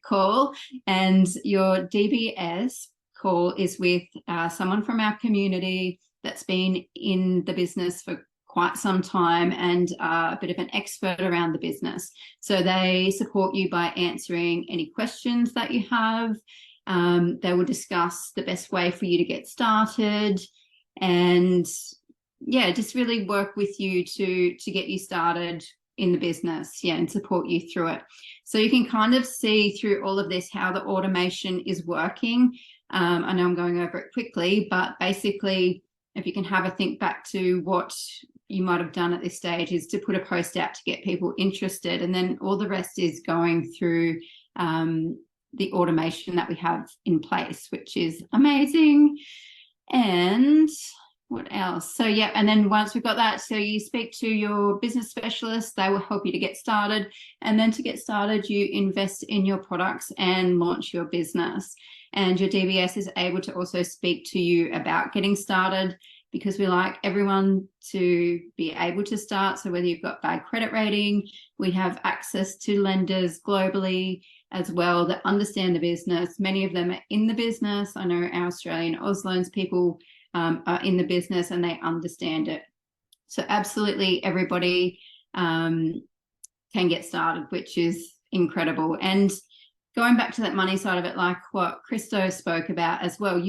call, and your DBS call is with someone from our community that's been in the business for quite some time and a bit of an expert around the business. So they support you by answering any questions that you have. They will discuss the best way for you to get started, and yeah, just really work with you to get you started in the business, yeah, and support you through it. So you can kind of see through all of this how the automation is working. I know I'm going over it quickly, but basically, if you can have a think back to what you might have done at this stage, is to put a post out to get people interested, and then all the rest is going through the automation that we have in place, which is amazing. And what else? So yeah, and then once we've got that, so you speak to your business specialist, they will help you to get started. And then to get started, you invest in your products and launch your business. And your DBS is able to also speak to you about getting started, because we like everyone to be able to start. So whether you've got bad credit rating, we have access to lenders globally as well that understand the business. Many of them are in the business. I know our Australian Oz Loans people are in the business and they understand it. So absolutely everybody can get started, which is incredible. And going back to that money side of it, like what Christo spoke about as well,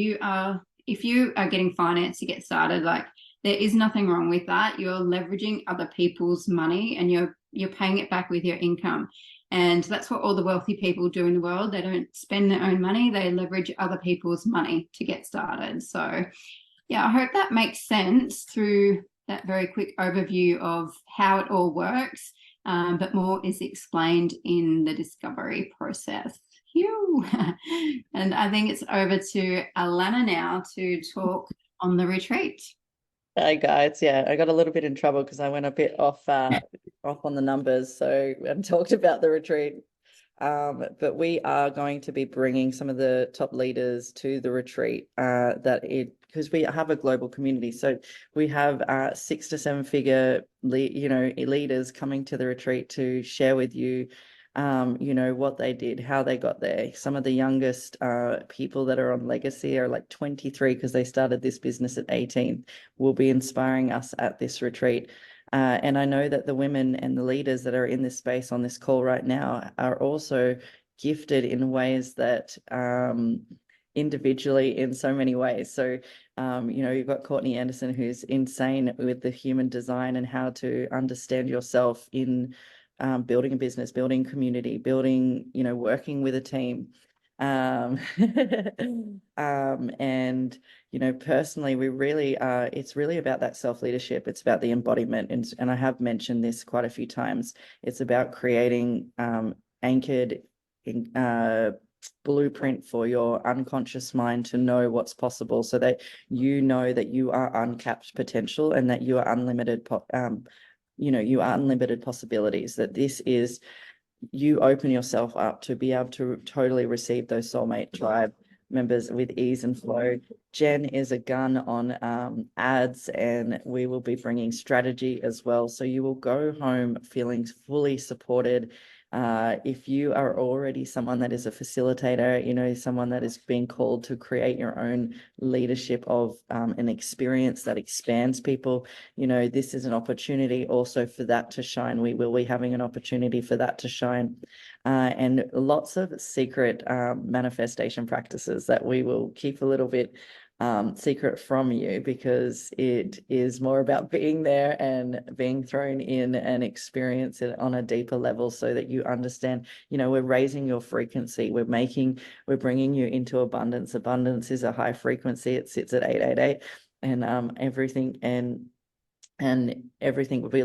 if you are getting finance to get started, like there is nothing wrong with that. You're leveraging other people's money and you're paying it back with your income. And that's what all the wealthy people do in the world. They don't spend their own money, they leverage other people's money to get started. So yeah, I hope that makes sense through that very quick overview of how it all works, but more is explained in the discovery process. Phew. And I think it's over to Alana now to talk on the retreat. Hi guys, yeah, I got a little bit in trouble because I went a bit off on the numbers, so and talked about the retreat But we are going to be bringing some of the top leaders to the retreat, because we have a global community. So we have 6 to 7 figure leaders coming to the retreat to share with you what they did, how they got there. Some of the youngest people that are on legacy are like 23 because they started this business at 18, will be inspiring us at this retreat. And I know that the women and the leaders that are in this space on this call right now are also gifted in ways that individually in so many ways. So, you've got Courtney Anderson, who's insane with the human design and how to understand yourself in building a business, building community, building, working with a team. And personally, we really it's really about that self-leadership. It's about the embodiment, and I have mentioned this quite a few times. It's about creating anchored in blueprint for your unconscious mind to know what's possible, so that you know that you are uncapped potential and that you are unlimited possibilities, that this is, you open yourself up to be able to totally receive those soulmate tribe members with ease and flow. Jen is a gun on ads, and we will be bringing strategy as well. So you will go home feeling fully supported. If you are already someone that is a facilitator, someone that is being called to create your own leadership of an experience that expands people, this is an opportunity also for that to shine. We will be having an opportunity for that to shine. And lots of secret manifestation practices that we will keep a little bit secret from you, because it is more about being there and being thrown in and experience it on a deeper level, so that you understand, we're raising your frequency. We're bringing you into abundance. Abundance is a high frequency. It sits at 888, and everything will be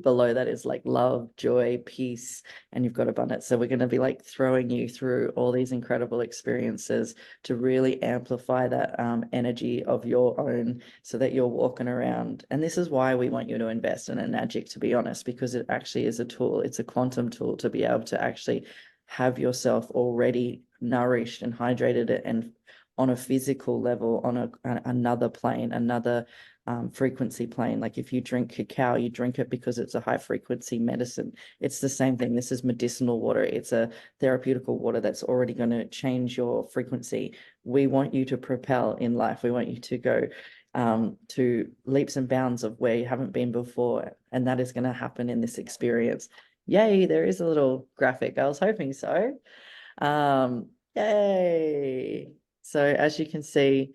below that is like love, joy, peace, and you've got abundance. So we're going to be like throwing you through all these incredible experiences to really amplify that energy of your own, so that you're walking around. And this is why we want you to invest in a magic, to be honest, because it actually is a tool. It's a quantum tool to be able to actually have yourself already nourished and hydrated, and on a physical level, on another plane, another frequency plane. Like if you drink cacao, you drink it because it's a high frequency medicine. It's the same thing. This is medicinal water. It's a therapeutical water that's already going to change your frequency. We want you to propel in life. We want you to go to leaps and bounds of where you haven't been before. And that is going to happen in this experience. Yay, there is a little graphic. I was hoping so. Yay. So as you can see,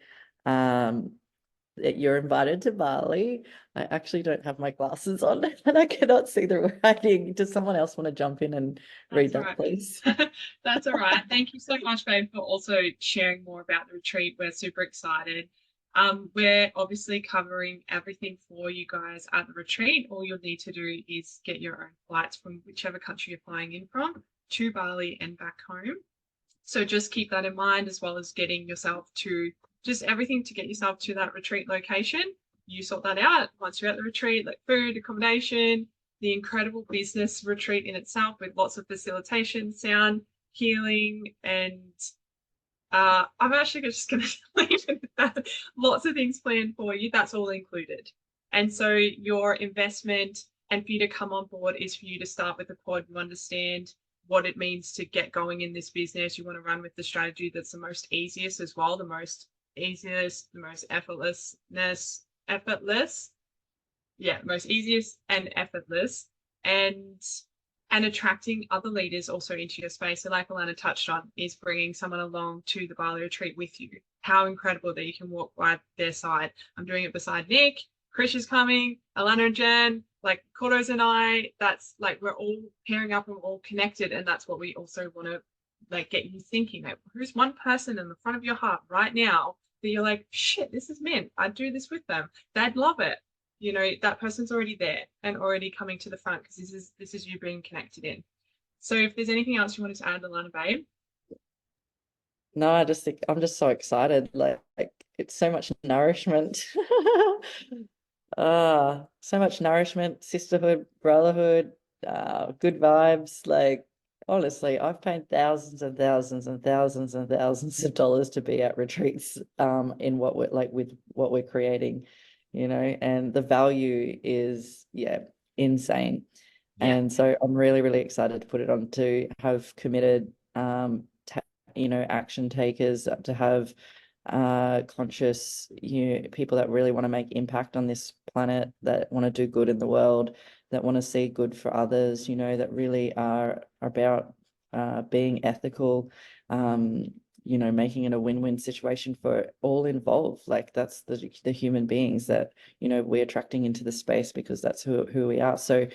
you're invited to Bali. I actually don't have my glasses on and I cannot see the writing. Does someone else want to jump in and read that, please? That's all right. Thank you so much, babe, for also sharing more about the retreat. We're super excited. We're obviously covering everything for you guys at the retreat. All you'll need to do is get your own flights from whichever country you're flying in from to Bali and back home. So just keep that in mind, as well as getting yourself to just everything to get yourself to that retreat location. You sort that out once you're at the retreat, like food, accommodation, the incredible business retreat in itself with lots of facilitation, sound, healing, and I'm actually just going to leave it at that. Lots of things planned for you. That's all included. And so your investment and for you to come on board is for you to start with the pod. You understand what it means to get going in this business. You want to run with the strategy that's the most easiest as well, the most effortless. Yeah, most easiest and effortless. And attracting other leaders also into your space. So like Alana touched on, is bringing someone along to the Bali retreat with you. How incredible that you can walk by their side. I'm doing it beside Nick. Chris is coming, Alana and Jen, like Kodos and I. That's like, we're all pairing up and we're all connected. And that's what we also want to like get you thinking. Like, who's one person in the front of your heart right now that you're like, shit, this is meant. I'd do this with them. They'd love it. That person's already there and already coming to the front, because this is you being connected in. So if there's anything else you wanted to add, Alana, babe? No, I just think I'm just so excited. Like it's so much nourishment. So much nourishment, sisterhood, brotherhood, good vibes. Like Honestly, I've paid thousands and thousands and thousands and thousands of dollars to be at retreats in what we're like with what we're creating, and the value is insane. Yeah. And so I'm really, really excited to put it on, to have committed action takers, to have conscious people that really want to make impact on this planet, that want to do good in the world, that want to see good for others, that really are about being ethical, making it a win-win situation for all involved. Like that's the human beings that we're attracting into the space, because that's who we are. So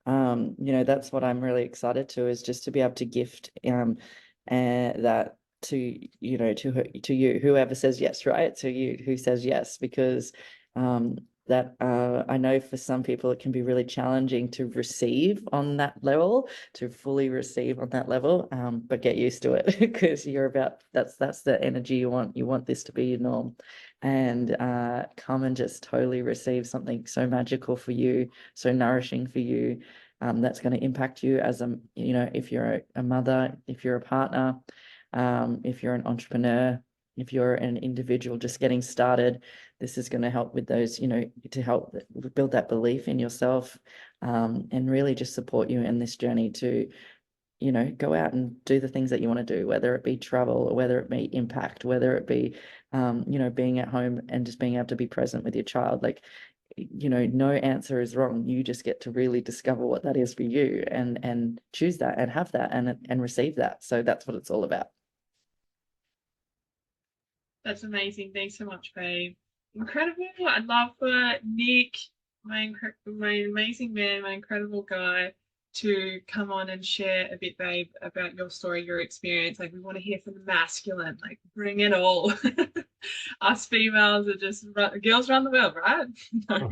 that's what I'm really excited to, is just to be able to gift and that to to you, whoever says yes, right? To you who says yes, because that I know for some people it can be really challenging to receive on that level, to fully receive on that level, but get used to it because that's the energy you want. You want this to be your norm, and come and just totally receive something so magical for you, so nourishing for you, that's going to impact you as if you're a mother, if you're a partner, if you're an entrepreneur, if you're an individual just getting started. This is going to help with those, to help build that belief in yourself, and really just support you in this journey to, go out and do the things that you want to do, whether it be travel, or whether it be impact, whether it be, being at home and just being able to be present with your child. Like, no answer is wrong. You just get to really discover what that is for you, and choose that and have that and receive that. So that's what it's all about. That's amazing. Thanks so much, babe. Incredible. I'd love for Nick, my amazing man, my incredible guy, to come on and share a bit, babe, about your story, your experience. Like, we want to hear from the masculine. Like, bring it all. Us females are just girls run the world, right? No.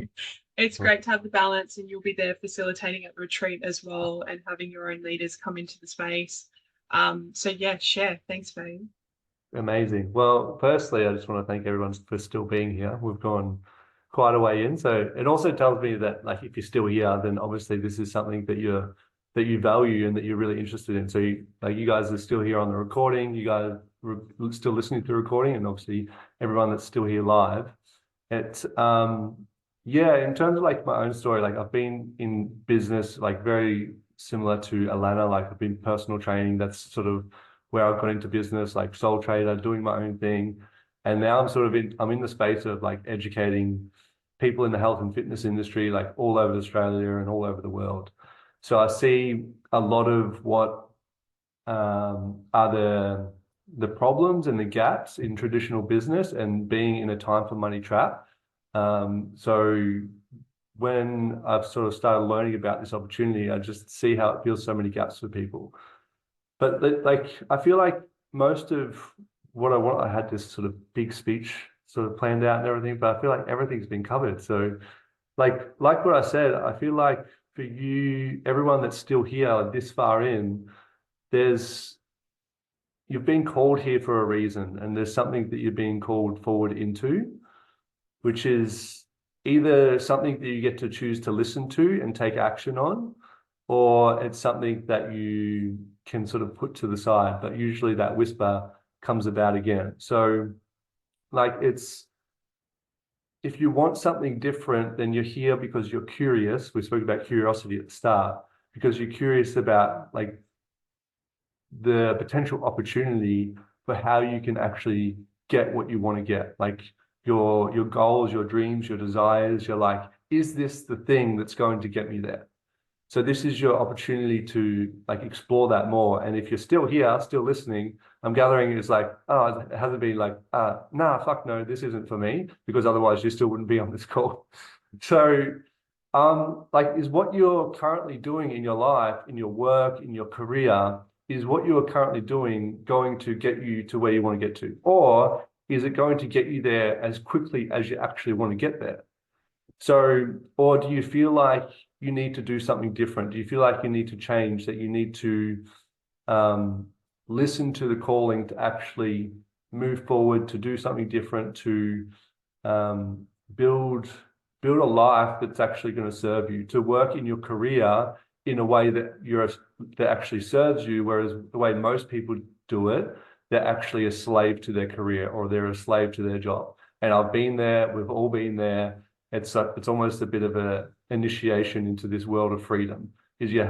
It's great to have the balance, and you'll be there facilitating at the retreat as well, and having your own leaders come into the space. So yeah, share. Thanks, babe. Amazing. Well, firstly, I just want to thank everyone for still being here. We've gone quite a way in. So it also tells me that, like, if you're still here, then obviously this is something that you value and that you're really interested in. So you guys are still here on the recording. You guys are still listening to the recording, and obviously everyone that's still here live. It's in terms of like my own story, like I've been in business, like very similar to Alana. Like I've been personal training. That's sort of where I've got into business, like sole trader, doing my own thing. And now I'm in the space of like educating people in the health and fitness industry, like all over Australia and all over the world. So I see a lot of what are the problems and the gaps in traditional business and being in a time for money trap. So when I've sort of started learning about this opportunity, I just see how it fills so many gaps for people. But like, I feel like most of what I had this sort of big speech sort of planned out and everything, but I feel like everything's been covered. So like what I said, I feel like for you, everyone that's still here, like this far in, you've been called here for a reason, and there's something that you're being called forward into, which is either something that you get to choose to listen to and take action on, or it's something that you can sort of put to the side, but usually that whisper comes about again. So like if you want something different, then you're here because you're curious. We spoke about curiosity at the start, because you're curious about like the potential opportunity for how you can actually get what you want to get. Like your goals, your dreams, your desires, you're like, is this the thing that's going to get me there? So this is your opportunity to like explore that more. And if you're still here, still listening, I'm gathering it's like, oh, it hasn't been like, nah, fuck no, this isn't for me, because otherwise you still wouldn't be on this call. So like, is what you're currently doing in your life, in your work, in your career, is what you are currently doing going to get you to where you want to get to? Or is it going to get you there as quickly as you actually want to get there? So, or do you feel like you need to do something different? Do you feel like you need to change, that you need to listen to the calling to actually move forward, to do something different, to build a life that's actually going to serve you, to work in your career in a way that actually serves you, whereas the way most people do it, they're actually a slave to their career or they're a slave to their job. And I've been there, we've all been there. It's almost a bit of a initiation into this world of freedom.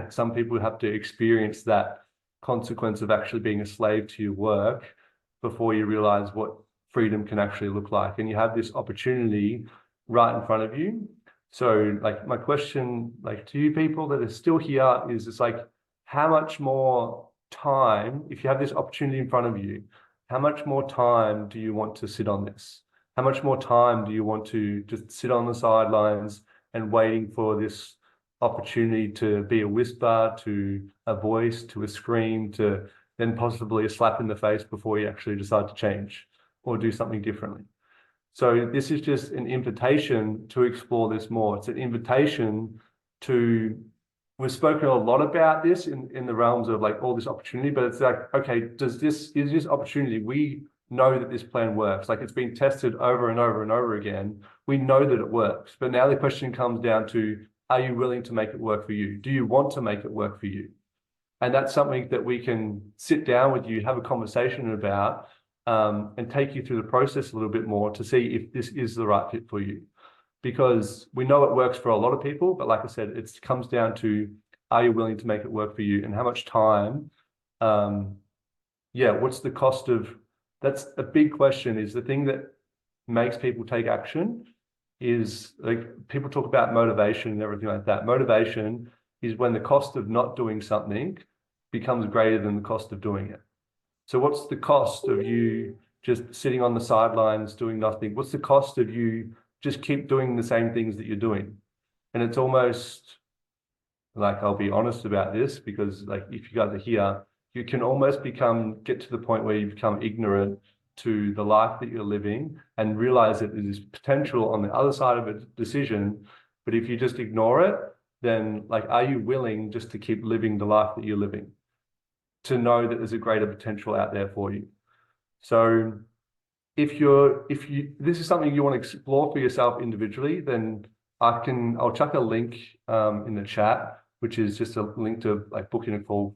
Some people have to experience that consequence of actually being a slave to your work before you realize what freedom can actually look like. And you have this opportunity right in front of you. So like my question, like to you people that are still here is it's like, how much more time, if you have this opportunity in front of you, how much more time do you want to sit on this? How much more time do you want to just sit on the sidelines and waiting for this opportunity to be a whisper, to a voice, to a scream, to then possibly a slap in the face before you actually decide to change or do something differently? So this is just an invitation to explore this more. It's an invitation to, we've spoken a lot about this in the realms of like all this opportunity, but it's like, okay, is this opportunity, we know that this plan works. Like it's been tested over and over and over again. We know that it works. But now the question comes down to, are you willing to make it work for you? Do you want to make it work for you? And that's something that we can sit down with you, have a conversation about, and take you through the process a little bit more to see if this is the right fit for you. Because we know it works for a lot of people, but like I said, it comes down to, are you willing to make it work for you? And how much time, what's the cost of, that's a big question. Is the thing that makes people take action is like, people talk about motivation and everything like that. Motivation is when the cost of not doing something becomes greater than the cost of doing it. So what's the cost of you just sitting on the sidelines doing nothing? What's the cost of you just keep doing the same things that you're doing? And it's almost like, I'll be honest about this, because like if you guys are here, you can almost get to the point where you become ignorant to the life that you're living and realize that there's potential on the other side of a decision. But if you just ignore it, then like, are you willing just to keep living the life that you're living, to know that there's a greater potential out there for you? So if this is something you want to explore for yourself individually, then I'll chuck a link in the chat, which is just a link to like booking a call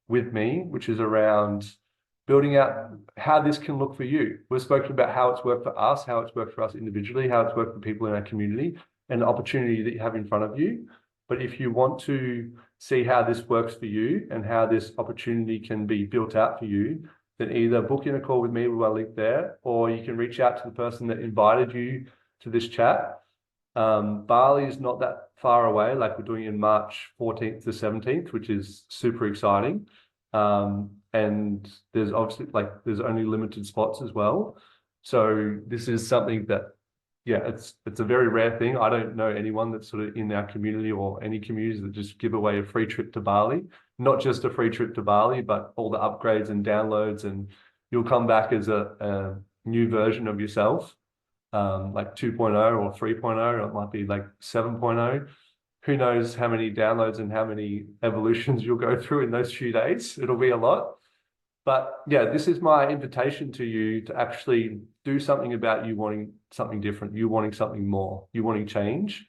with me, which is around building out how this can look for you. We've spoken about how it's worked for us, how it's worked for us individually, how it's worked for people in our community, and the opportunity that you have in front of you. But if you want to see how this works for you and how this opportunity can be built out for you, then either book in a call with me with my link there, or you can reach out to the person that invited you to this chat. Bali is not that far away, like we're doing in March 14th to 17th, which is super exciting. And there's obviously there's only limited spots as well. So this is something that, it's a very rare thing. I don't know anyone that's sort of in our community or any communities that just give away a free trip to Bali. Not just a free trip to Bali, but all the upgrades and downloads, and you'll come back as a new version of yourself, like 2.0 or 3.0, or it might be like 7.0. Who knows how many downloads and how many evolutions you'll go through in those few days. It'll be a lot. But this is my invitation to you to actually do something about you wanting something different, you wanting something more, you wanting change.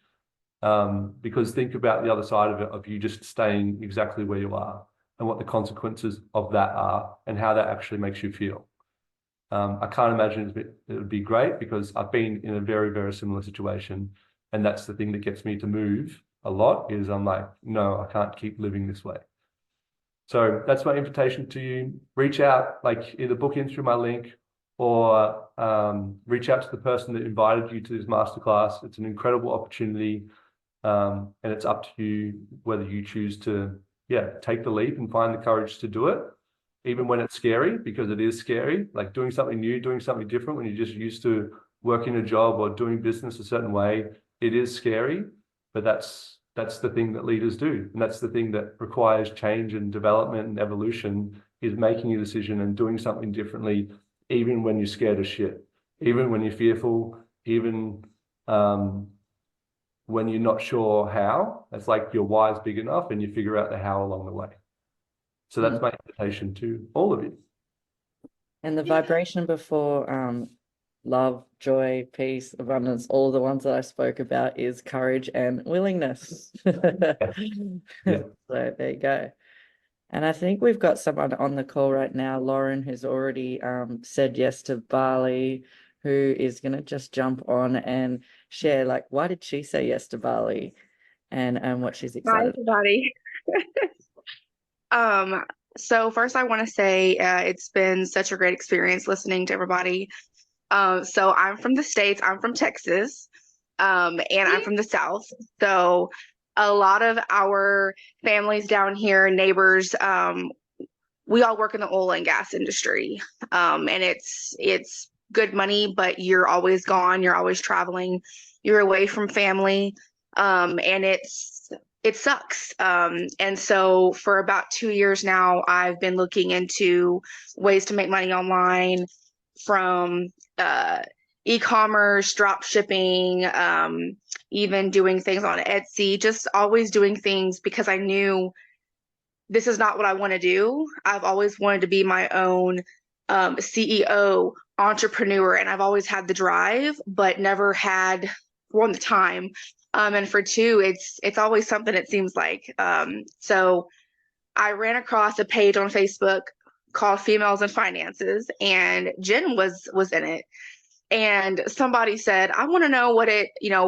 Because think about the other side of it, of you just staying exactly where you are and what the consequences of that are and how that actually makes you feel. I can't imagine it would be great, because I've been in a very, very similar situation. And that's the thing that gets me to move a lot, is I'm like, no, I can't keep living this way. So that's my invitation to you. Reach out, like either book in through my link or reach out to the person that invited you to this masterclass. It's an incredible opportunity. And it's up to you whether you choose to, take the leap and find the courage to do it, even when it's scary, because it is scary, like doing something new, doing something different when you're just used to working a job or doing business a certain way. It is scary, but that's the thing that leaders do. And that's the thing that requires change and development and evolution, is making a decision and doing something differently, even when you're scared as shit, even when you're fearful, even when you're not sure how. It's like your why is big enough and you figure out the how along the way. So that's my invitation to all of you. And the vibration before love, joy, peace, abundance, all the ones that I spoke about is courage and willingness. Yeah. So there you go. And I think we've got someone on the call right now, Lauren, who's already said yes to Bali, who is going to just jump on and share, like, why did she say yes to Bali and what she's Hi, excited about. everybody. So first I want to say it's been such a great experience listening to everybody. So I'm from the States, I'm from Texas, and I'm from the South. So a lot of our families down here, neighbors, we all work in the oil and gas industry. And it's good money, but you're always gone, you're always traveling, you're away from family. And it sucks. And so for about 2 years now, I've been looking into ways to make money online from e-commerce, drop shipping, even doing things on Etsy, just always doing things because I knew this is not what I want to do. I've always wanted to be my own CEO, entrepreneur, and I've always had the drive, but never had, one, the time. And for two, it's always something, it seems like. So I ran across a page on Facebook called Females in Finances, and Jen was in it. And somebody said, I want to know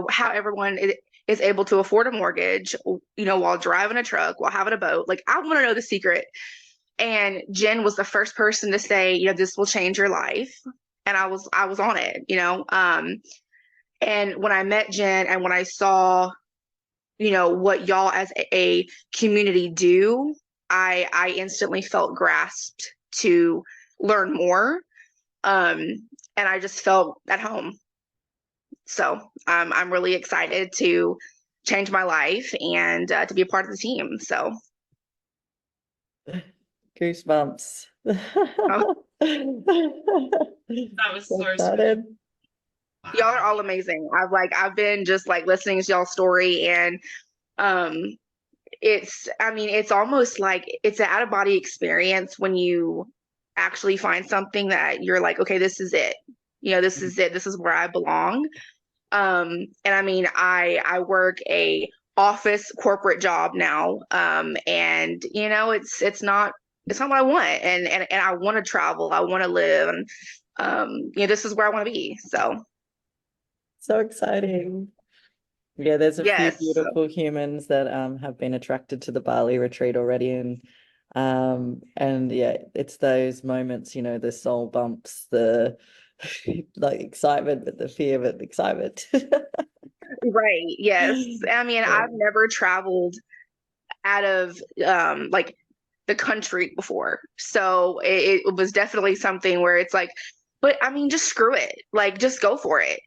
how everyone is able to afford a mortgage, while driving a truck, while having a boat. Like, I want to know the secret. And Jen was the first person to say, this will change your life. And I was on it. And when I met Jen and when I saw, what y'all as a community do, I instantly felt grasped to learn more. And I just felt at home. So I'm really excited to change my life and to be a part of the team. So Goosebumps. Oh. That was so excited. Y'all are all amazing. I've been just like listening to y'all's story, and it's almost like it's an out of body experience when you actually find something that you're like, okay, this is it. This is it. This is where I belong. And I work a office corporate job now. And it's not what I want. And I want to travel. I want to live. And this is where I want to be. So exciting. Yeah, there's a few Yes. beautiful humans that have been attracted to the Bali retreat already, and yeah, it's those moments, the soul bumps, the like excitement, but the fear, but the excitement. Right. Yes. I've never traveled out of the country before. So it was definitely something where it's like, but just screw it. Like, just go for it.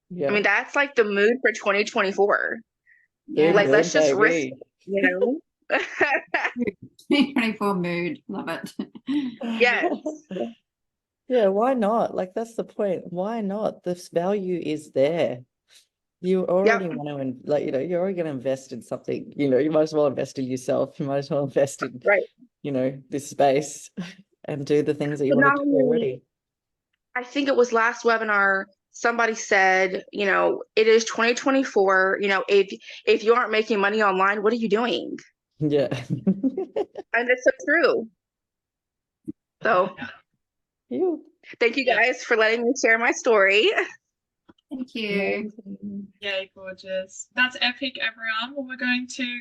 Yeah. That's like the mood for 2024. Yeah. Like, let's just risk, baby. 2024 mood. Love it. Yes. Yeah, why not? Like, that's the point. Why not? This value is there. You already want to, you're already going to invest in something. You might as well invest in yourself. You might as well invest in, Right. This space and do the things that you But want to do already. I think it was last webinar, somebody said, it is 2024. If you aren't making money online, what are you doing? Yeah. And it's so true. So thank you guys for letting me share my story. Thank you. Yay, gorgeous. That's epic, everyone. Well, we're going to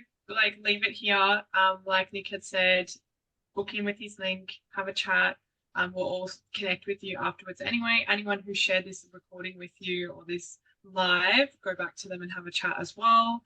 leave it here. Like Nick had said, book in with his link, have a chat. We'll all connect with you afterwards anyway. Anyone who shared this recording with you or this live, go back to them and have a chat as well.